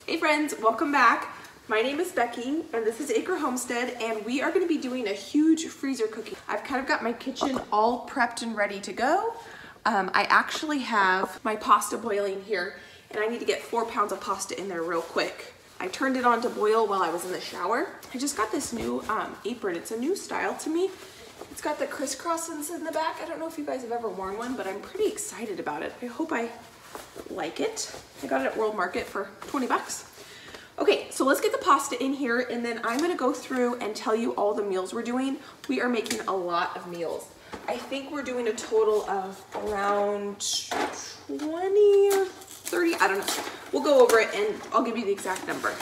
Hey friends, welcome back. My name is Becky and this is Acre Homestead, and we are going to be doing a huge freezer cookie. I've kind of got my kitchen all prepped and ready to go. I actually have my pasta boiling here and I need to get 4 pounds of pasta in there real quick. I turned it on to boil while I was in the shower. I just got this new apron. It's a new style to me. It's got the crisscrosses in the back. I don't know if you guys have ever worn one, but I'm pretty excited about it. I hope I like it. I got it at World Market for 20 bucks. Okay, so let's get the pasta in here and then I'm gonna go through and tell you all the meals we're doing. We are making a lot of meals. I think we're doing a total of around 20 or 30, I don't know. We'll go over it and I'll give you the exact number.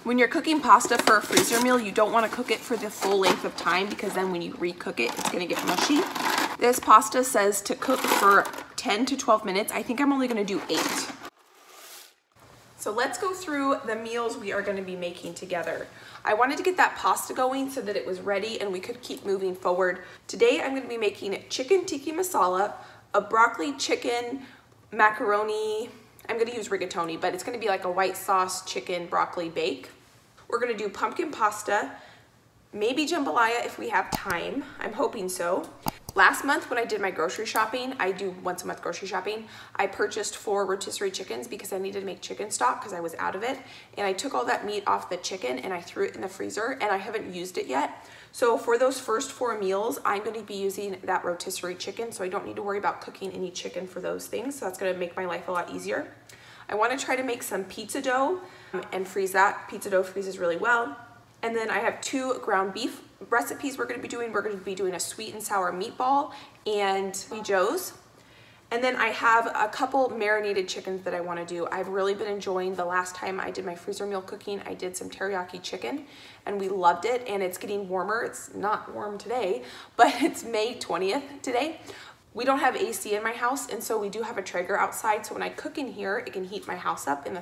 When you're cooking pasta for a freezer meal, you don't want to cook it for the full length of time because then when you recook it, it's going to get mushy. This pasta says to cook for 10 to 12 minutes. I think I'm only going to do 8. So let's go through the meals we are going to be making together. I wanted to get that pasta going so that it was ready and we could keep moving forward. Today I'm going to be making chicken tikka masala, a broccoli chicken macaroni. I'm going to use rigatoni, but it's going to be like a white sauce chicken broccoli bake. We're going to do pumpkin pasta, maybe jambalaya if we have time. I'm hoping so. Last month when I did my grocery shopping, I do once a month grocery shopping, I purchased 4 rotisserie chickens because I needed to make chicken stock because I was out of it. And I took all that meat off the chicken and I threw it in the freezer and I haven't used it yet. So for those first 4 meals, I'm going to be using that rotisserie chicken, so I don't need to worry about cooking any chicken for those things. So that's going to make my life a lot easier. I want to try to make some pizza dough and freeze that. Pizza dough freezes really well. And then I have 2 ground beef recipes we're going to be doing. We're going to be doing a sweet and sour meatball and Joe's. And then I have a couple marinated chickens that I want to do. I've really been enjoying the last time I did my freezer meal cooking. I did some teriyaki chicken and we loved it, and it's getting warmer. It's not warm today, but it's May 20th today. We don't have AC in my house, and so we do have a Traeger outside, so when I cook in here, it can heat my house up in the,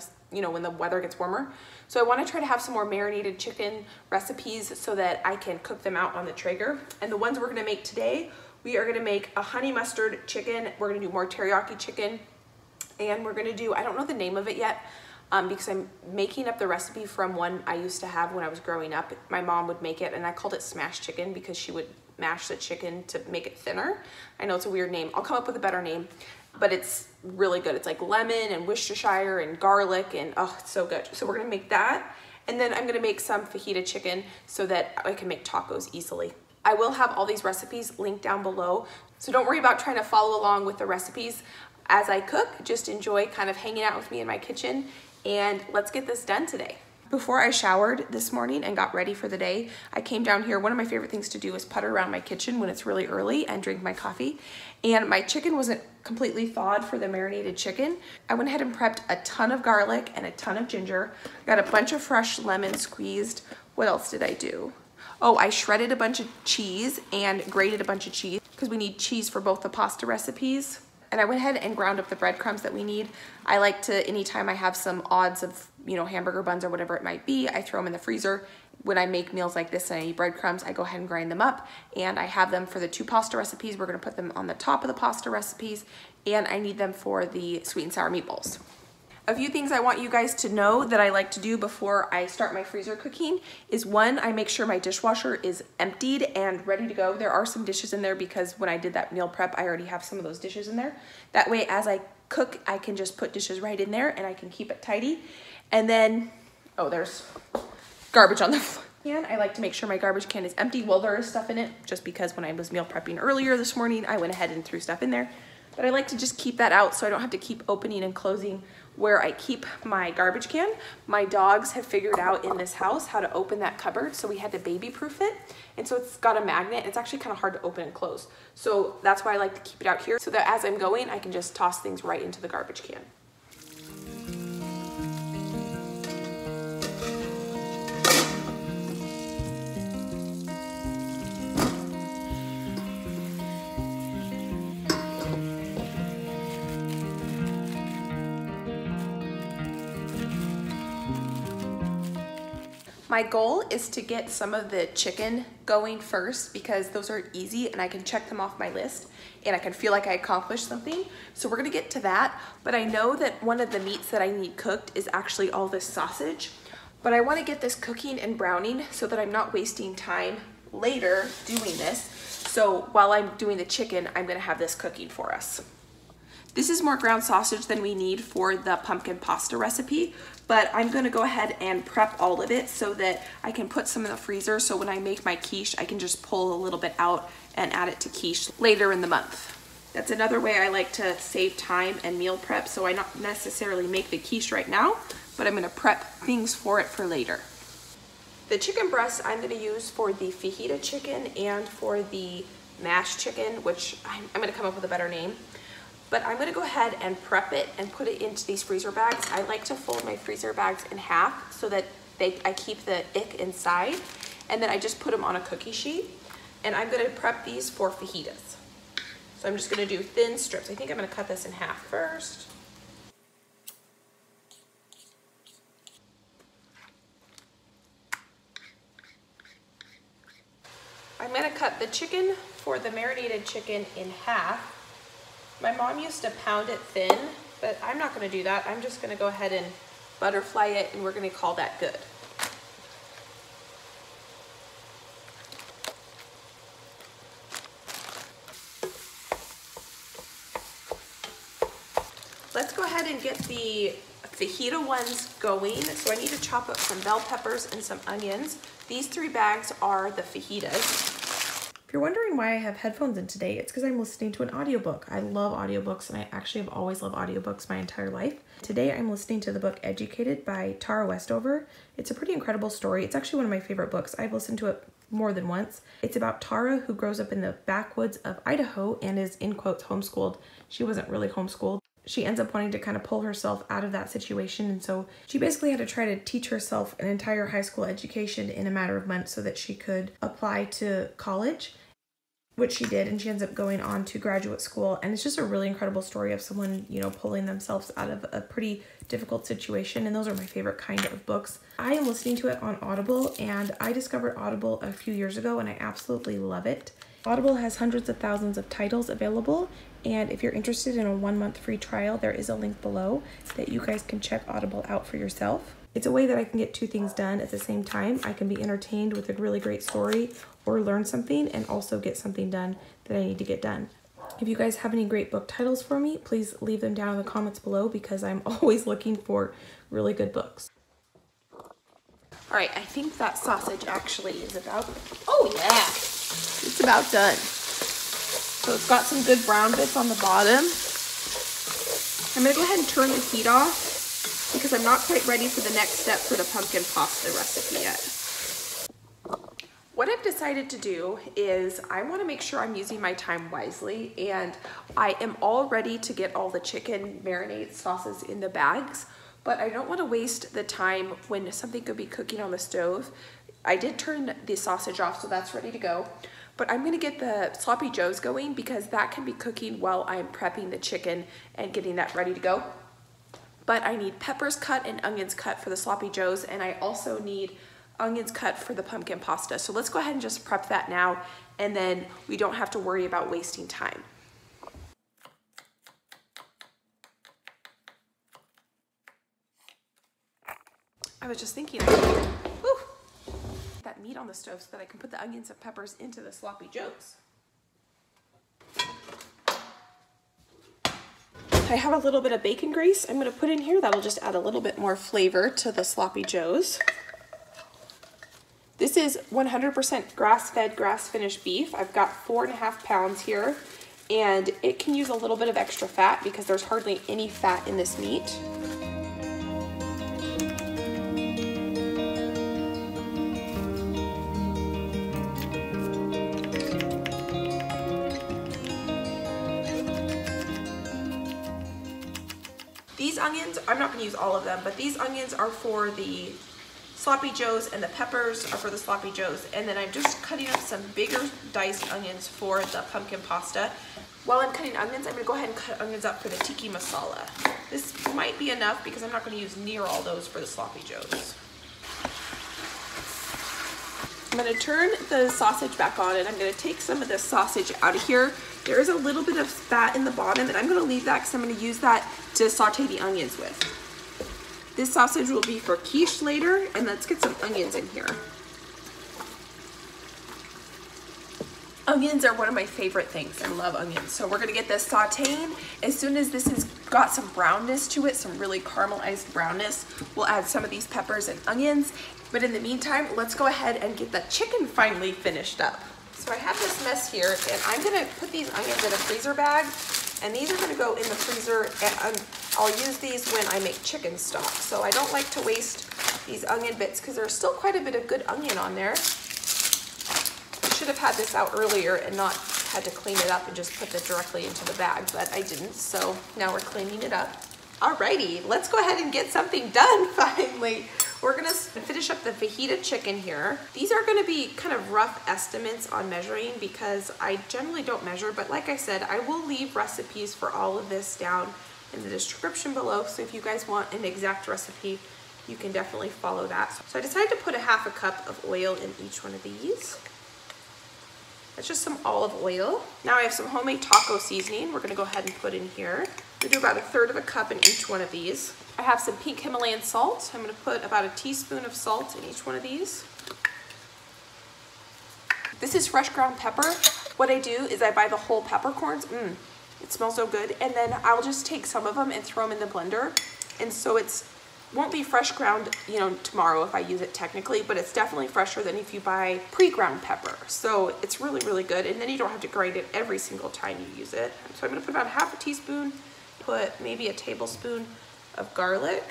when the weather gets warmer. So I want to try to have some more marinated chicken recipes so that I can cook them out on the Traeger. And the ones we're going to make today, we are going to make a honey mustard chicken. We're going to do more teriyaki chicken, and we're going to do, I don't know the name of it yet, because I'm making up the recipe from one I used to have when I was growing up. My mom would make it, and I called it smashed chicken because she would mash the chicken to make it thinner. I know it's a weird name. I'll come up with a better name, but it's really good. It's like lemon and Worcestershire and garlic, and oh, it's so good. So we're gonna make that, and then I'm gonna make some fajita chicken so that I can make tacos easily. I will have all these recipes linked down below, so don't worry about trying to follow along with the recipes as I cook. Just enjoy kind of hanging out with me in my kitchen, and let's get this done today. Before I showered this morning and got ready for the day, I came down here. One of my favorite things to do is putter around my kitchen when it's really early and drink my coffee. And my chicken wasn't completely thawed for the marinated chicken. I went ahead and prepped a ton of garlic and a ton of ginger. Got a bunch of fresh lemon squeezed. What else did I do? Oh, I shredded a bunch of cheese and grated a bunch of cheese because we need cheese for both the pasta recipes. And I went ahead and ground up the breadcrumbs that we need. I like to, anytime I have some odds of, hamburger buns or whatever it might be, I throw them in the freezer. When I make meals like this and I need breadcrumbs, I go ahead and grind them up, and I have them for the 2 pasta recipes. We're gonna put them on the top of the pasta recipes, and I need them for the sweet and sour meatballs. A few things I want you guys to know that I like to do before I start my freezer cooking is, 1, I make sure my dishwasher is emptied and ready to go. There are some dishes in there because when I did that meal prep, I already have some of those dishes in there. That way, as I cook, I can just put dishes right in there and I can keep it tidy. And then, oh, there's garbage on the floor. And I like to make sure my garbage can is empty. Well, there is stuff in it just because when I was meal prepping earlier this morning, I went ahead and threw stuff in there. But I like to just keep that out so I don't have to keep opening and closing where I keep my garbage can. My dogs have figured out in this house how to open that cupboard, so we had to baby-proof it. And so it's got a magnet. It's actually kind of hard to open and close. So that's why I like to keep it out here so that as I'm going, I can just toss things right into the garbage can. My goal is to get some of the chicken going first because those are easy and I can check them off my list and I can feel like I accomplished something. So we're gonna get to that, but I know that one of the meats that I need cooked is actually all this sausage, but I wanna get this cooking and browning so that I'm not wasting time later doing this. So while I'm doing the chicken, I'm gonna have this cooking for us. This is more ground sausage than we need for the pumpkin pasta recipe, but I'm gonna go ahead and prep all of it so that I can put some in the freezer so when I make my quiche, I can just pull a little bit out and add it to quiche later in the month. That's another way I like to save time and meal prep, so I not necessarily make the quiche right now, but I'm gonna prep things for it for later. The chicken breast I'm gonna use for the fajita chicken and for the mashed chicken, which I'm gonna come up with a better name. But I'm gonna go ahead and prep it and put it into these freezer bags. I like to fold my freezer bags in half so that I keep the ick inside, and then I just put them on a cookie sheet. And I'm gonna prep these for fajitas. So I'm just gonna do thin strips. I think I'm gonna cut this in half first. I'm gonna cut the chicken for the marinated chicken in half. My mom used to pound it thin, but I'm not gonna do that. I'm just gonna go ahead and butterfly it, and we're gonna call that good. Let's go ahead and get the fajita ones going. So I need to chop up some bell peppers and some onions. These 3 bags are the fajitas. If you're wondering why I have headphones in today, it's because I'm listening to an audiobook. I love audiobooks, and I actually have always loved audiobooks my entire life. Today I'm listening to the book Educated by Tara Westover. It's a pretty incredible story. It's actually one of my favorite books. I've listened to it more than once. It's about Tara, who grows up in the backwoods of Idaho and is, in quotes, homeschooled. She wasn't really homeschooled. She ends up wanting to kind of pull herself out of that situation, and so she basically had to try to teach herself an entire high school education in a matter of months so that she could apply to college, which she did, and she ends up going on to graduate school. And it's just a really incredible story of someone, you know, pulling themselves out of a pretty difficult situation, and those are my favorite kind of books. I am listening to it on Audible, and I discovered Audible a few years ago, and I absolutely love it. Audible has hundreds of thousands of titles available, and if you're interested in a 1-month free trial, there is a link below that you guys can check Audible out for yourself. It's a way that I can get 2 things done at the same time. I can be entertained with a really great story or learn something and also get something done that I need to get done. If you guys have any great book titles for me, please leave them down in the comments below because I'm always looking for really good books. All right, I think that sausage actually is about, oh yeah, it's about done. So it's got some good brown bits on the bottom. I'm gonna go ahead and turn the heat off because I'm not quite ready for the next step for the pumpkin pasta recipe yet. What I've decided to do is I want to make sure I'm using my time wisely, and I am all ready to get all the chicken marinade sauces in the bags, but I don't want to waste the time when something could be cooking on the stove. I did turn the sausage off, so that's ready to go, but I'm going to get the sloppy joes going because that can be cooking while I'm prepping the chicken and getting that ready to go. But I need peppers cut and onions cut for the sloppy joes, and I also need onions cut for the pumpkin pasta. So let's go ahead and just prep that now, and then we don't have to worry about wasting time. I was just thinking I could get that meat on the stove so that I can put the onions and peppers into the sloppy joes. I have a little bit of bacon grease I'm going to put in here. That'll just add a little bit more flavor to the sloppy joes. This is 100% grass-fed, grass-finished beef. I've got 4.5 pounds here, and it can use a little bit of extra fat because there's hardly any fat in this meat. These onions, I'm not going to use all of them, but these onions are for the sloppy joes and the peppers are for the sloppy joes. And then I'm just cutting up some bigger diced onions for the pumpkin pasta. While I'm cutting onions, I'm going to go ahead and cut onions up for the tiki masala. This might be enough because I'm not going to use near all those for the sloppy joes. I'm gonna turn the sausage back on and I'm gonna take some of this sausage out of here. There is a little bit of fat in the bottom and I'm gonna leave that because I'm gonna use that to saute the onions with. This sausage will be for quiche later, and let's get some onions in here. Onions are one of my favorite things. I love onions. So we're gonna get this sauteing. As soon as this has got some brownness to it, some really caramelized brownness, we'll add some of these peppers and onions. But in the meantime, let's go ahead and get the chicken finally finished up. So I have this mess here, and I'm gonna put these onions in a freezer bag, and these are gonna go in the freezer, and I'll use these when I make chicken stock. So I don't like to waste these onion bits because there's still quite a bit of good onion on there. I should have had this out earlier and not had to clean it up and just put it directly into the bag, but I didn't, so now we're cleaning it up. Alrighty, let's go ahead and get something done finally. We're gonna finish up the fajita chicken here. These are gonna be kind of rough estimates on measuring because I generally don't measure, but like I said, I will leave recipes for all of this down in the description below, so if you guys want an exact recipe, you can definitely follow that. So I decided to put a half a cup of oil in each one of these. That's just some olive oil. Now I have some homemade taco seasoning we're gonna go ahead and put in here. We do about 1/3 of a cup in each one of these. I have some pink Himalayan salt. I'm gonna put about a teaspoon of salt in each one of these. This is fresh ground pepper. What I do is I buy the whole peppercorns. It smells so good. And then I'll just take some of them and throw them in the blender. And so won't be fresh ground, you know, tomorrow if I use it technically, but it's definitely fresher than if you buy pre-ground pepper. So it's really, really good. And then you don't have to grind it every single time you use it. So I'm gonna put about 1/2 teaspoon, put maybe a tablespoon of garlic.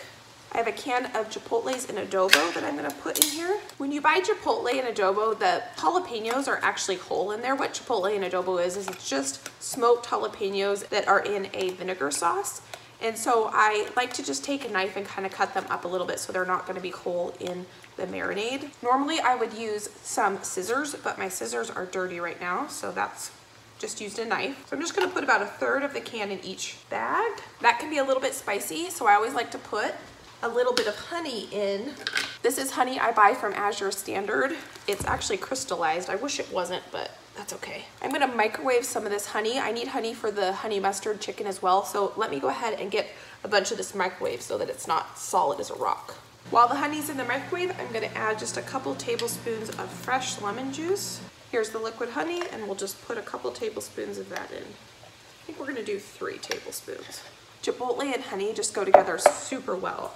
I have a can of chipotles and adobo that I'm gonna put in here. When you buy chipotle and adobo, the jalapenos are actually whole in there. What chipotle and adobo is it's just smoked jalapenos that are in a vinegar sauce. And so I like to just take a knife and kind of cut them up a little bit so they're not gonna be whole in the marinade. Normally I would use some scissors, but my scissors are dirty right now, so that's just used a knife. So I'm just gonna put about 1/3 of the can in each bag. That can be a little bit spicy, so I always like to put a little bit of honey in. This is honey I buy from Azure Standard. It's actually crystallized. I wish it wasn't, but that's okay. I'm gonna microwave some of this honey. I need honey for the honey mustard chicken as well, so let me go ahead and get a bunch of this microwave so that it's not solid as a rock. While the honey's in the microwave, I'm gonna add just a couple tablespoons of fresh lemon juice. Here's the liquid honey, and we'll just put a couple tablespoons of that in. I think we're gonna do 3 tablespoons. Chipotle and honey just go together super well.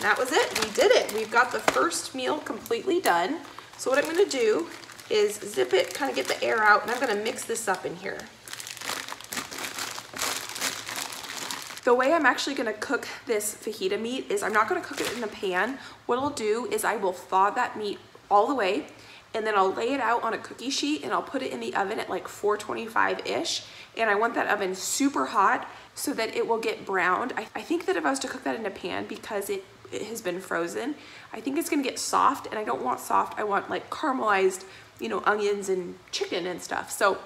That was it, we did it. We've got the first meal completely done. So what I'm gonna do is zip it, kind of get the air out, and I'm gonna mix this up in here. The way I'm actually gonna cook this fajita meat is I'm not gonna cook it in the pan. What I'll do is I will thaw that meat all the way, and then I'll lay it out on a cookie sheet and I'll put it in the oven at like 425-ish. And I want that oven super hot so that it will get browned. I think that if I was to cook that in a pan, because it has been frozen, I think it's gonna get soft, and I don't want soft, I want like caramelized, you know, onions and chicken and stuff. So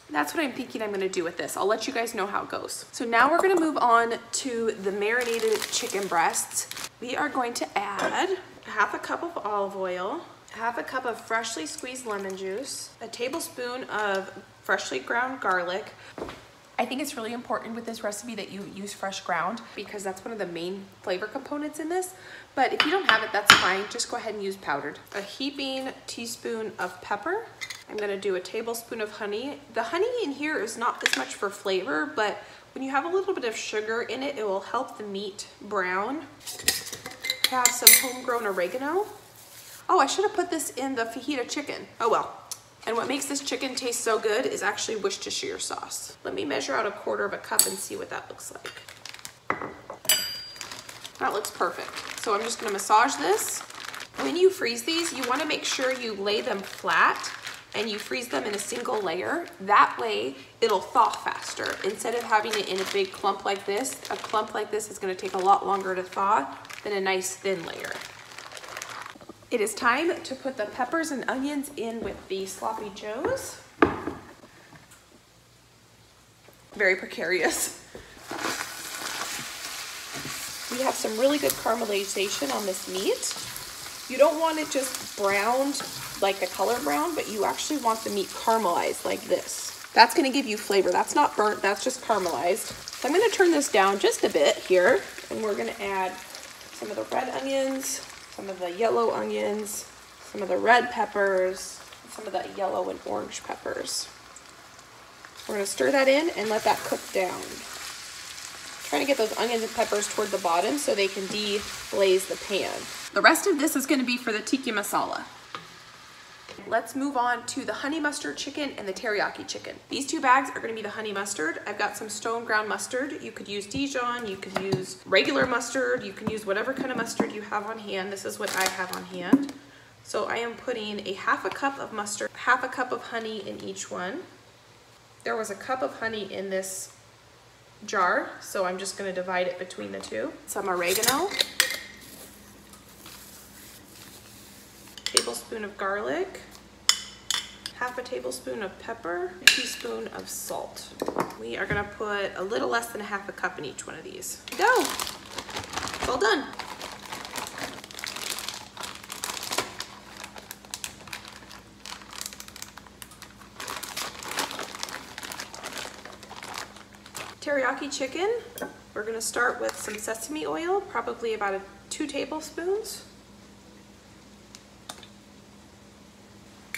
that's what I'm thinking I'm gonna do with this. I'll let you guys know how it goes. So now we're gonna move on to the marinated chicken breasts. We are going to add 1/2 cup of olive oil, 1/2 cup of freshly squeezed lemon juice, a tablespoon of freshly ground garlic. I think it's really important with this recipe that you use fresh ground because that's one of the main flavor components in this. But if you don't have it, that's fine. Just go ahead and use powdered. A heaping teaspoon of pepper. I'm gonna do a tablespoon of honey. The honey in here is not as much for flavor, but when you have a little bit of sugar in it, it will help the meat brown. Have some homegrown oregano. Oh, I should have put this in the fajita chicken. Oh well. And what makes this chicken taste so good is actually Worcestershire sauce. Let me measure out 1/4 cup and see what that looks like. That looks perfect. So I'm just gonna massage this. When you freeze these, you wanna make sure you lay them flat and you freeze them in a single layer. That way, it'll thaw faster. Instead of having it in a big clump like this, a clump like this is gonna take a lot longer to thaw than a nice thin layer. It is time to put the peppers and onions in with the sloppy joes. Very precarious. We have some really good caramelization on this meat. You don't want it just browned like the color brown, but you actually want the meat caramelized like this. That's gonna give you flavor. That's not burnt, that's just caramelized. So I'm gonna turn this down just a bit here, and we're gonna add some of the red onions, some of the yellow onions, some of the red peppers, and some of the yellow and orange peppers. We're gonna stir that in and let that cook down. Trying to get those onions and peppers toward the bottom so they can deglaze the pan. The rest of this is gonna be for the tikka masala. Let's move on to the honey mustard chicken and the teriyaki chicken. These two bags are gonna be the honey mustard. I've got some stone ground mustard. You could use Dijon, you could use regular mustard, you can use whatever kind of mustard you have on hand. This is what I have on hand. So I am putting a half a cup of mustard, half a cup of honey in each one. There was a cup of honey in this jar, so I'm just going to divide it between the two. Some oregano, tablespoon of garlic, half a tablespoon of pepper, a teaspoon of salt. We are going to put a little less than a half a cup in each one of these. Go! It's all done. Teriyaki chicken, we're going to start with some sesame oil, probably about 2 tablespoons.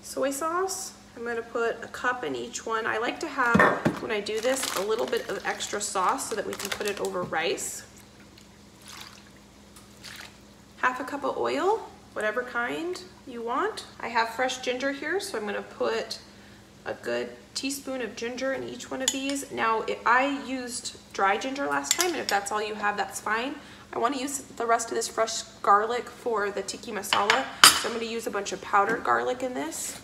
Soy sauce, I'm going to put a cup in each one. I like to have, when I do this, a little bit of extra sauce so that we can put it over rice. Half a cup of oil, whatever kind you want. I have fresh ginger here, so I'm going to put a good teaspoon of ginger in each one of these. Now, I used dry ginger last time, and if that's all you have, that's fine. I want to use the rest of this fresh garlic for the tikka masala, so I'm going to use a bunch of powdered garlic in this.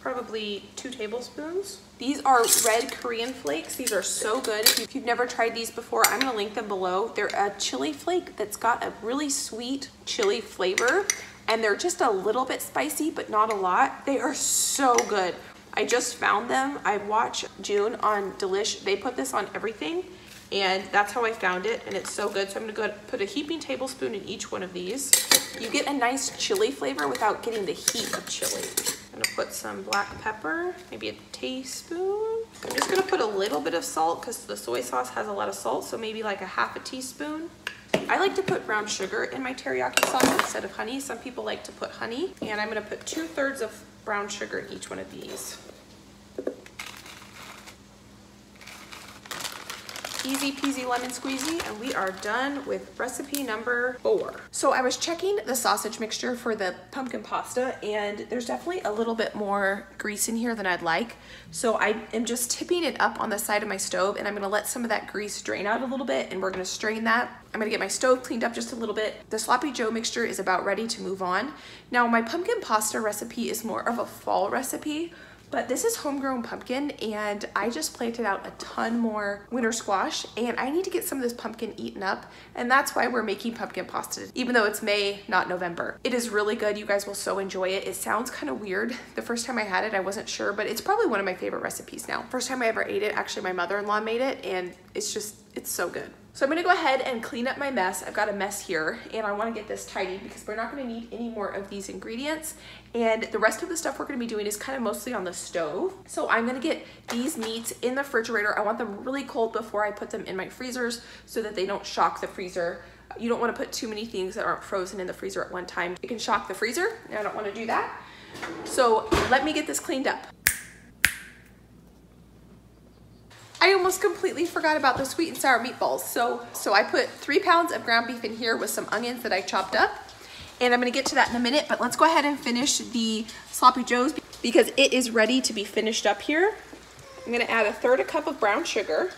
Probably 2 tablespoons. These are red Korean flakes. These are so good. If you've never tried these before, I'm going to link them below. They're a chili flake that's got a really sweet chili flavor, and they're just a little bit spicy, but not a lot. They are so good. I just found them. I watch June on Delish. They put this on everything, and that's how I found it, and it's so good. So I'm gonna go ahead and put a heaping tablespoon in each one of these. You get a nice chili flavor without getting the heat of chili. I'm gonna put some black pepper, maybe a teaspoon. I'm just gonna put a little bit of salt because the soy sauce has a lot of salt, so maybe like a half a teaspoon. I like to put brown sugar in my teriyaki sauce instead of honey. Some people like to put honey, and I'm gonna put 2/3 of brown sugar in each one of these. Easy peasy lemon squeezy, and we are done with recipe number 4. So I was checking the sausage mixture for the pumpkin pasta, and there's definitely a little bit more grease in here than I'd like. So I am just tipping it up on the side of my stove, and I'm gonna let some of that grease drain out a little bit, and we're gonna strain that. I'm gonna get my stove cleaned up just a little bit. The sloppy joe mixture is about ready to move on. Now, my pumpkin pasta recipe is more of a fall recipe, but this is homegrown pumpkin, and I just planted out a ton more winter squash, and I need to get some of this pumpkin eaten up, and that's why we're making pumpkin pasta, even though it's May, not November. It is really good. You guys will so enjoy it. It sounds kind of weird. The first time I had it, I wasn't sure, but it's probably one of my favorite recipes now. First time I ever ate it, actually my mother-in-law made it, and it's so good. So I'm gonna go ahead and clean up my mess. I've got a mess here, and I wanna get this tidy because we're not gonna need any more of these ingredients. And the rest of the stuff we're gonna be doing is kind of mostly on the stove. So I'm gonna get these meats in the refrigerator. I want them really cold before I put them in my freezers so that they don't shock the freezer. You don't wanna put too many things that aren't frozen in the freezer at one time. It can shock the freezer, and I don't wanna do that. So let me get this cleaned up. I almost completely forgot about the sweet and sour meatballs. So I put 3 pounds of ground beef in here with some onions that I chopped up, and I'm gonna get to that in a minute, but let's go ahead and finish the sloppy joes because it is ready to be finished up here. I'm gonna add 1/3 cup of brown sugar,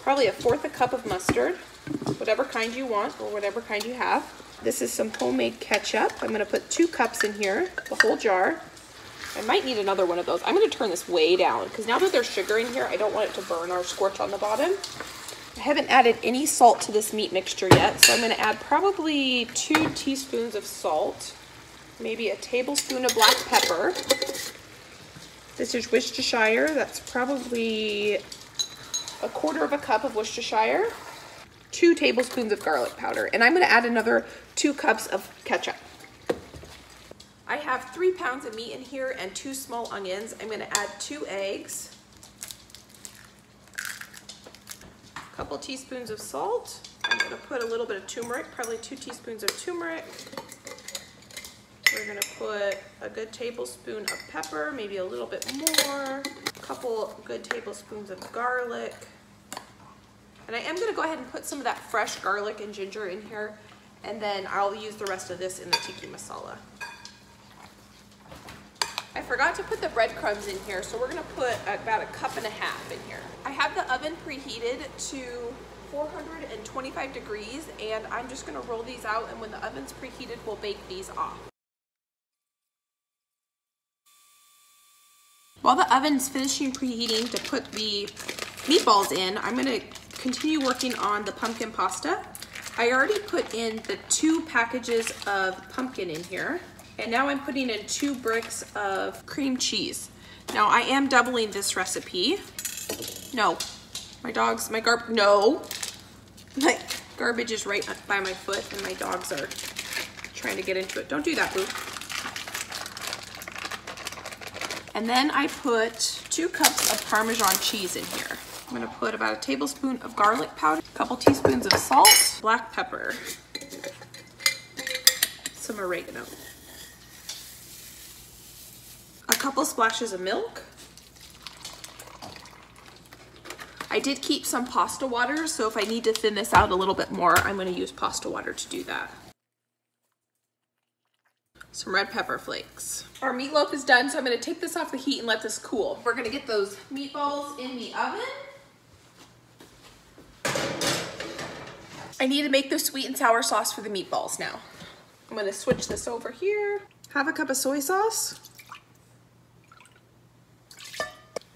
probably 1/4 cup of mustard, whatever kind you want or whatever kind you have. This is some homemade ketchup. I'm gonna put 2 cups in here, the whole jar. I might need another one of those. I'm gonna turn this way down because now that there's sugar in here, I don't want it to burn or scorch on the bottom. I haven't added any salt to this meat mixture yet, so I'm gonna add probably 2 teaspoons of salt, maybe a tablespoon of black pepper. This is Worcestershire. That's probably 1/4 cup of Worcestershire. 2 tablespoons of garlic powder, and I'm gonna add another 2 cups of ketchup. I have 3 pounds of meat in here and 2 small onions. I'm gonna add 2 eggs, a couple teaspoons of salt. I'm gonna put a little bit of turmeric, probably 2 teaspoons of turmeric. We're gonna put a good tablespoon of pepper, maybe a little bit more, a couple good tablespoons of garlic. And I am gonna go ahead and put some of that fresh garlic and ginger in here, and then I'll use the rest of this in the tikka masala. I forgot to put the breadcrumbs in here, so we're gonna put about 1.5 cups in here. I have the oven preheated to 425 degrees, and I'm just gonna roll these out, and when the oven's preheated, we'll bake these off. While the oven's finishing preheating to put the meatballs in, I'm gonna continue working on the pumpkin pasta. I already put in the 2 packages of pumpkin in here, and now I'm putting in 2 bricks of cream cheese. Now I am doubling this recipe. No, my garbage is right by my foot and my dogs are trying to get into it. Don't do that, boo. And then I put 2 cups of Parmesan cheese in here. I'm gonna put about 1 tablespoon of garlic powder, a couple teaspoons of salt, black pepper, some oregano, a couple splashes of milk. I did keep some pasta water, so if I need to thin this out a little bit more, I'm gonna use pasta water to do that. Some red pepper flakes. Our meatloaf is done, so I'm gonna take this off the heat and let this cool. We're gonna get those meatballs in the oven. I need to make the sweet and sour sauce for the meatballs now. I'm gonna switch this over here. 1/2 cup of soy sauce.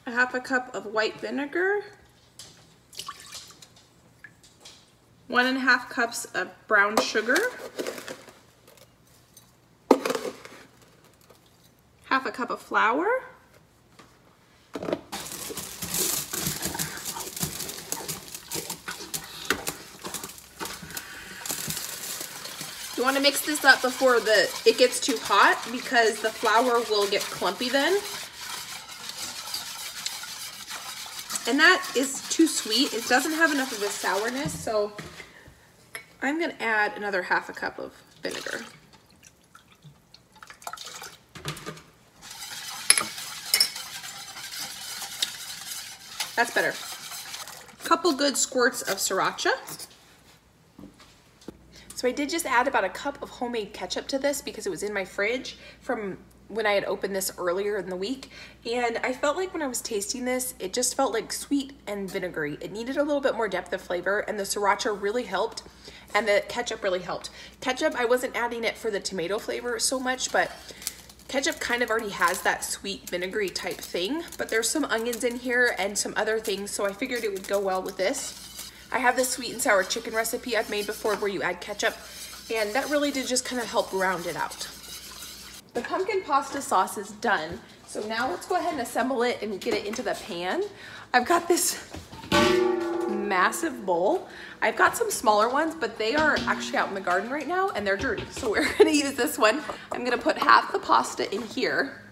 1/2 cup of white vinegar. 1.5 cups of brown sugar. 1/2 cup of flour. You want to mix this up before it gets too hot because the flour will get clumpy then. And that is too sweet. It doesn't have enough of a sourness, so I'm going to add another 1/2 cup of vinegar. That's better. A couple good squirts of sriracha. So I did just add about 1 cup of homemade ketchup to this because it was in my fridge from when I had opened this earlier in the week. And I felt like when I was tasting this, it just felt like sweet and vinegary. It needed a little bit more depth of flavor, and the sriracha really helped, and the ketchup really helped. Ketchup, I wasn't adding it for the tomato flavor so much, but ketchup kind of already has that sweet vinegary type thing, but there's some onions in here and some other things, so I figured it would go well with this. I have this sweet and sour chicken recipe I've made before where you add ketchup, and that really did just kind of help round it out. The pumpkin pasta sauce is done, so now let's go ahead and assemble it and get it into the pan. I've got this massive bowl. I've got some smaller ones, but they are actually out in the garden right now and they're dirty, so we're gonna use this one. I'm gonna put half the pasta in here.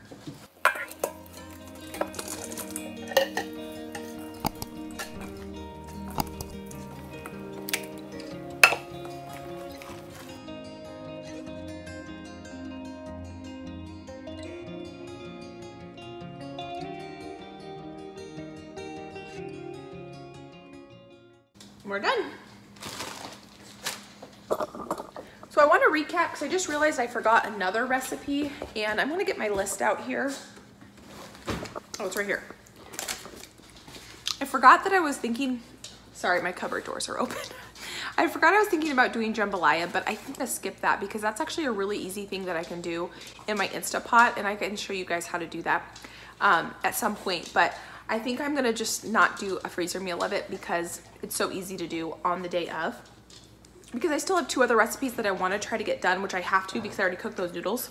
We're done. So I want to recap because I just realized I forgot another recipe, and I'm going to get my list out here. Oh, it's right here. I forgot that I was thinking, sorry, my cupboard doors are open. I forgot I was thinking about doing jambalaya, but I think I skipped that because that's actually a really easy thing that I can do in my Instapot, and I can show you guys how to do that at some point. But I think I'm gonna just not do a freezer meal of it because it's so easy to do on the day of. Because I still have 2 other recipes that I wanna try to get done, which I have to because I already cooked those noodles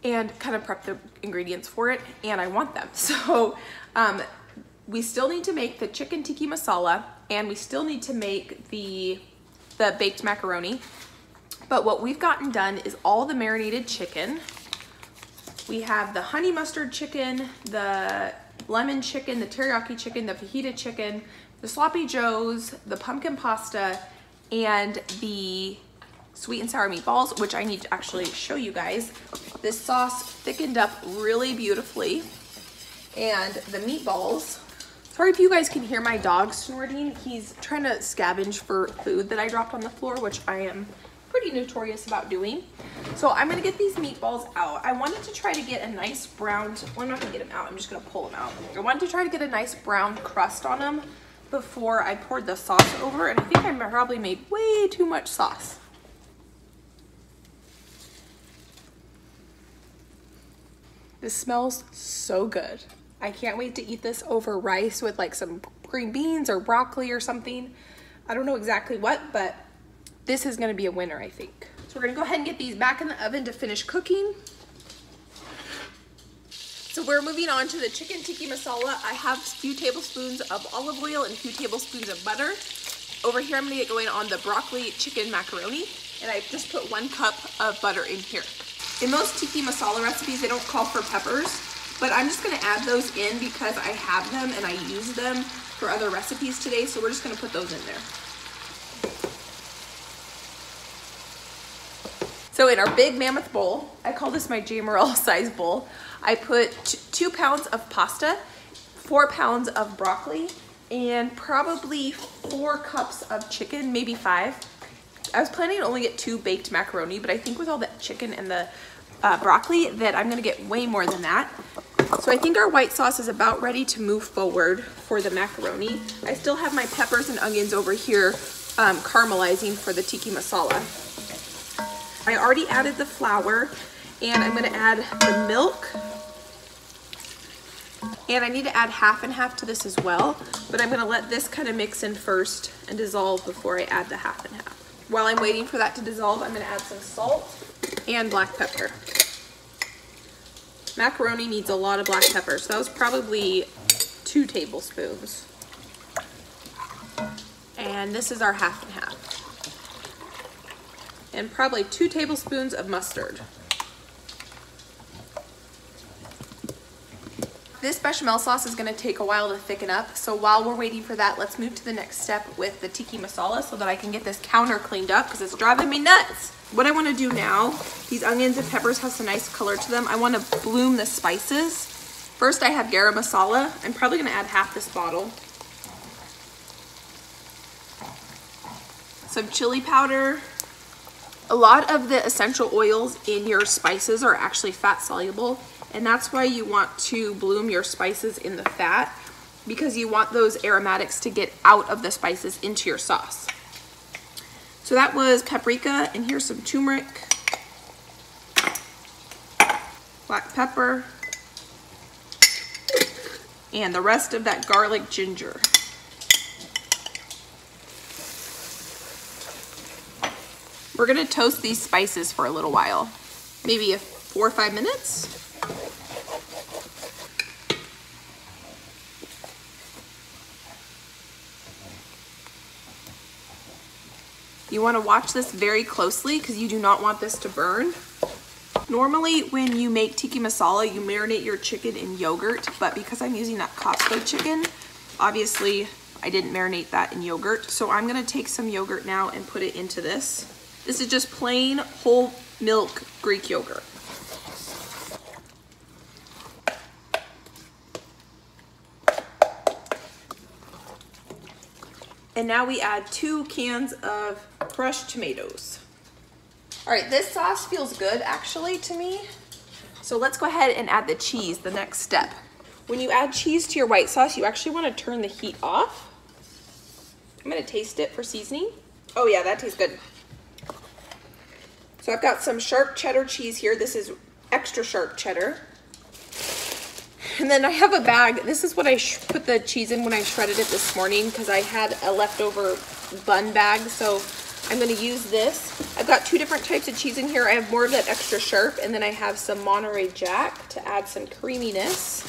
and kind of prep the ingredients for it, and I want them. So we still need to make the chicken tikka masala, and we still need to make the baked macaroni. But what we've gotten done is all the marinated chicken. We have the honey mustard chicken, the lemon chicken, the teriyaki chicken, the fajita chicken, the sloppy joes, the pumpkin pasta, and the sweet and sour meatballs, which I need to actually show you guys. This sauce thickened up really beautifully, and the meatballs. Sorry if you guys can hear my dog snorting. He's trying to scavenge for food that I dropped on the floor, which I am pretty notorious about doing. So I'm gonna get these meatballs out. I wanted to try to get a nice brown, well, I'm not gonna get them out, I'm just gonna pull them out. I wanted to try to get a nice brown crust on them before I poured the sauce over, and I think I probably made way too much sauce. This smells so good. I can't wait to eat this over rice with like some green beans or broccoli or something. I don't know exactly what, but this is gonna be a winner, I think. So we're gonna go ahead and get these back in the oven to finish cooking. So we're moving on to the chicken tikka masala. I have a few tablespoons of olive oil and a few tablespoons of butter. Over here, I'm gonna get going on the broccoli chicken macaroni, and I just put 1 cup of butter in here. In most tikka masala recipes, they don't call for peppers, but I'm just gonna add those in because I have them and I use them for other recipes today, so we're just gonna put those in there. So in our big mammoth bowl, I call this my Jamerl size bowl, I put 2 pounds of pasta, 4 pounds of broccoli, and probably 4 cups of chicken, maybe 5. I was planning to only get 2 baked macaroni, but I think with all the chicken and the broccoli that I'm gonna get way more than that. So I think our white sauce is about ready to move forward for the macaroni. I still have my peppers and onions over here caramelizing for the tikka masala. I already added the flour, and I'm gonna add the milk. And I need to add half and half to this as well, but I'm gonna let this kind of mix in first and dissolve before I add the half and half. While I'm waiting for that to dissolve, I'm gonna add some salt and black pepper. Macaroni needs a lot of black pepper, so that was probably 2 tablespoons. And this is our half and half. And probably 2 tablespoons of mustard. This bechamel sauce is gonna take a while to thicken up, so while we're waiting for that, let's move to the next step with the tikka masala so that I can get this counter cleaned up because it's driving me nuts. What I wanna do now, these onions and peppers have some nice color to them. I wanna bloom the spices. First I have garam masala. I'm probably gonna add half this bottle. Some chili powder. A lot of the essential oils in your spices are actually fat soluble, and that's why you want to bloom your spices in the fat, because you want those aromatics to get out of the spices into your sauce. So that was paprika, and here's some turmeric, black pepper, and the rest of that garlic ginger. We're gonna toast these spices for a little while, maybe 4 or 5 minutes. You wanna watch this very closely because you do not want this to burn. Normally when you make tikka masala, you marinate your chicken in yogurt, but because I'm using that Costco chicken, obviously I didn't marinate that in yogurt. So I'm gonna take some yogurt now and put it into this. This is just plain whole milk Greek yogurt. And now we add 2 cans of crushed tomatoes. All right, this sauce feels good actually to me. So let's go ahead and add the cheese, the next step. When you add cheese to your white sauce, you actually wanna turn the heat off. I'm gonna taste it for seasoning. Oh yeah, that tastes good. So I've got some sharp cheddar cheese here. This is extra sharp cheddar. And then I have a bag. This is what I put the cheese in when I shredded it this morning because I had a leftover bun bag. So I'm gonna use this. I've got 2 different types of cheese in here. I have more of that extra sharp, and then I have some Monterey Jack to add some creaminess.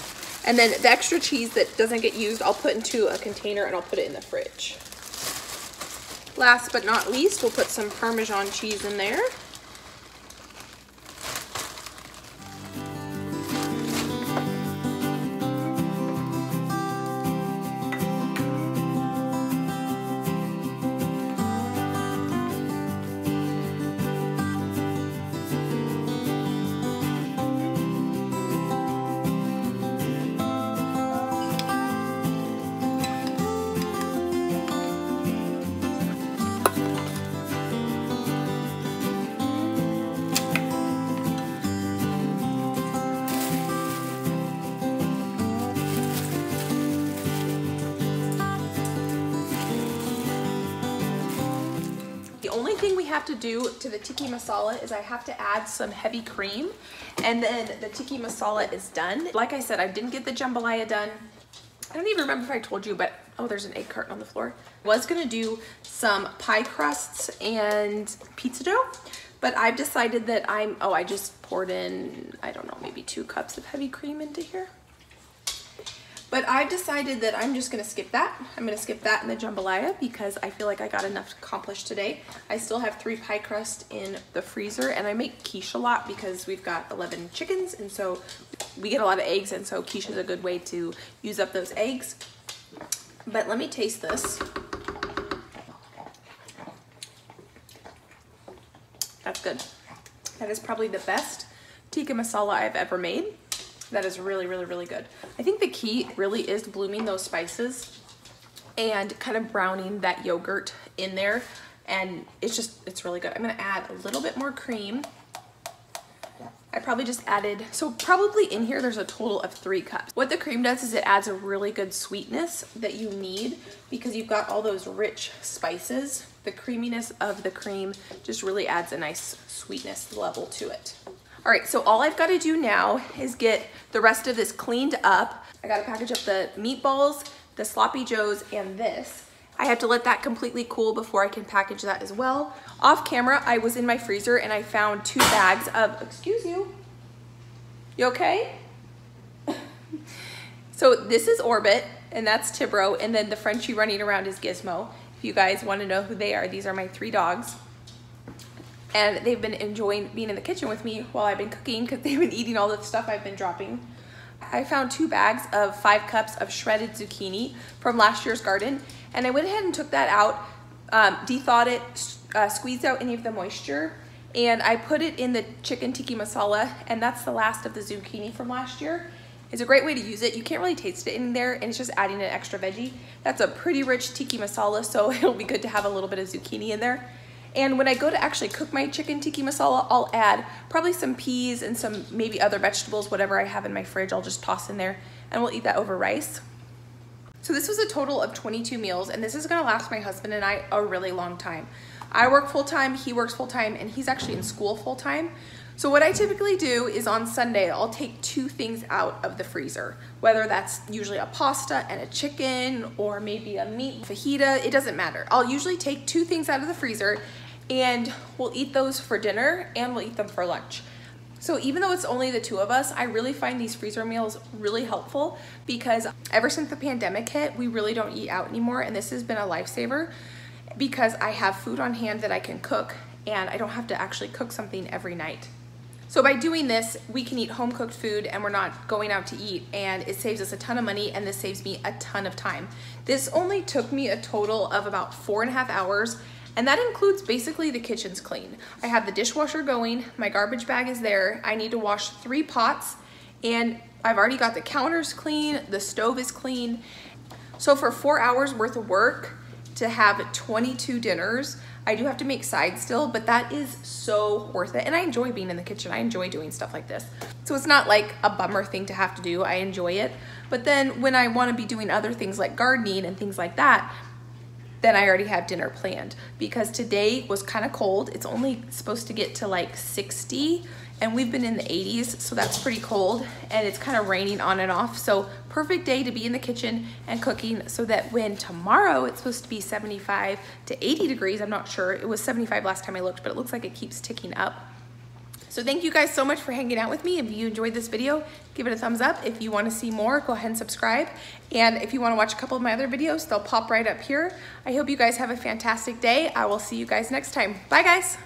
And then the extra cheese that doesn't get used, I'll put into a container and I'll put it in the fridge. Last but not least, we'll put some Parmesan cheese in there. The only thing we have to do to the tikka masala is I have to add some heavy cream, and then the tikka masala is done. Like I said, I didn't get the jambalaya done. I don't even remember if I told you, but oh, there's an egg carton on the floor. I was gonna do some pie crusts and pizza dough, but I've decided that I just poured in, I don't know, maybe 2 cups of heavy cream into here. But I've decided that I'm just gonna skip that. I'm gonna skip that in the jambalaya because I feel like I got enough accomplished today. I still have 3 pie crusts in the freezer, and I make quiche a lot because we've got 11 chickens, and so we get a lot of eggs, and so quiche is a good way to use up those eggs. But let me taste this. That's good. That is probably the best tikka masala I've ever made. That is really, really, really good. I think the key really is blooming those spices and kind of browning that yogurt in there. And it's really good. I'm gonna add a little bit more cream. I probably just added, so probably in here there's a total of 3 cups. What the cream does is it adds a really good sweetness that you need because you've got all those rich spices. The creaminess of the cream just really adds a nice sweetness level to it. All right, so all I've got to do now is get the rest of this cleaned up. I got to package up the meatballs, the sloppy joes, and this. I have to let that completely cool before I can package that as well. Off camera, I was in my freezer and I found 2 bags of, excuse you okay? So this is Orbit, and that's Tibro, and then the Frenchie running around is Gizmo. If you guys want to know who they are, these are my 3 dogs. And they've been enjoying being in the kitchen with me while I've been cooking because they've been eating all the stuff I've been dropping. I found 2 bags of 5 cups of shredded zucchini from last year's garden, and I went ahead and took that out, de-thawed it, squeezed out any of the moisture, and I put it in the chicken tikka masala, and that's the last of the zucchini from last year. It's a great way to use it. You can't really taste it in there, and it's just adding an extra veggie. That's a pretty rich tikka masala, so it'll be good to have a little bit of zucchini in there. And when I go to actually cook my chicken tikka masala, I'll add probably some peas and some maybe other vegetables, whatever I have in my fridge, I'll just toss in there, and we'll eat that over rice. So this was a total of 22 meals, and this is gonna last my husband and I a really long time. I work full-time, he works full-time, and he's actually in school full-time. So what I typically do is on Sunday, I'll take 2 things out of the freezer, whether that's usually a pasta and a chicken or maybe a meat fajita, it doesn't matter. I'll usually take 2 things out of the freezer and we'll eat those for dinner and we'll eat them for lunch. So even though it's only the 2 of us, I really find these freezer meals really helpful because ever since the pandemic hit, we really don't eat out anymore, and this has been a lifesaver because I have food on hand that I can cook and I don't have to actually cook something every night. So by doing this, we can eat home cooked food and we're not going out to eat, and it saves us a ton of money, and this saves me a ton of time. This only took me a total of about 4.5 hours, and that includes basically the kitchen's clean. I have the dishwasher going, my garbage bag is there, I need to wash 3 pots, and I've already got the counters clean, the stove is clean. So for 4 hours worth of work to have 22 dinners, I do have to make sides still, but that is so worth it. And I enjoy being in the kitchen. I enjoy doing stuff like this. So it's not like a bummer thing to have to do. I enjoy it. But then when I want to be doing other things like gardening and things like that, then I already have dinner planned, because today was kind of cold. It's only supposed to get to like 60 and we've been in the 80s, so that's pretty cold, and it's kind of raining on and off. So perfect day to be in the kitchen and cooking, so that when tomorrow it's supposed to be 75 to 80 degrees, I'm not sure, it was 75 last time I looked, but it looks like it keeps ticking up. So thank you guys so much for hanging out with me. If you enjoyed this video, give it a thumbs up. If you want to see more, go ahead and subscribe. And if you want to watch a couple of my other videos, they'll pop right up here. I hope you guys have a fantastic day. I will see you guys next time. Bye guys.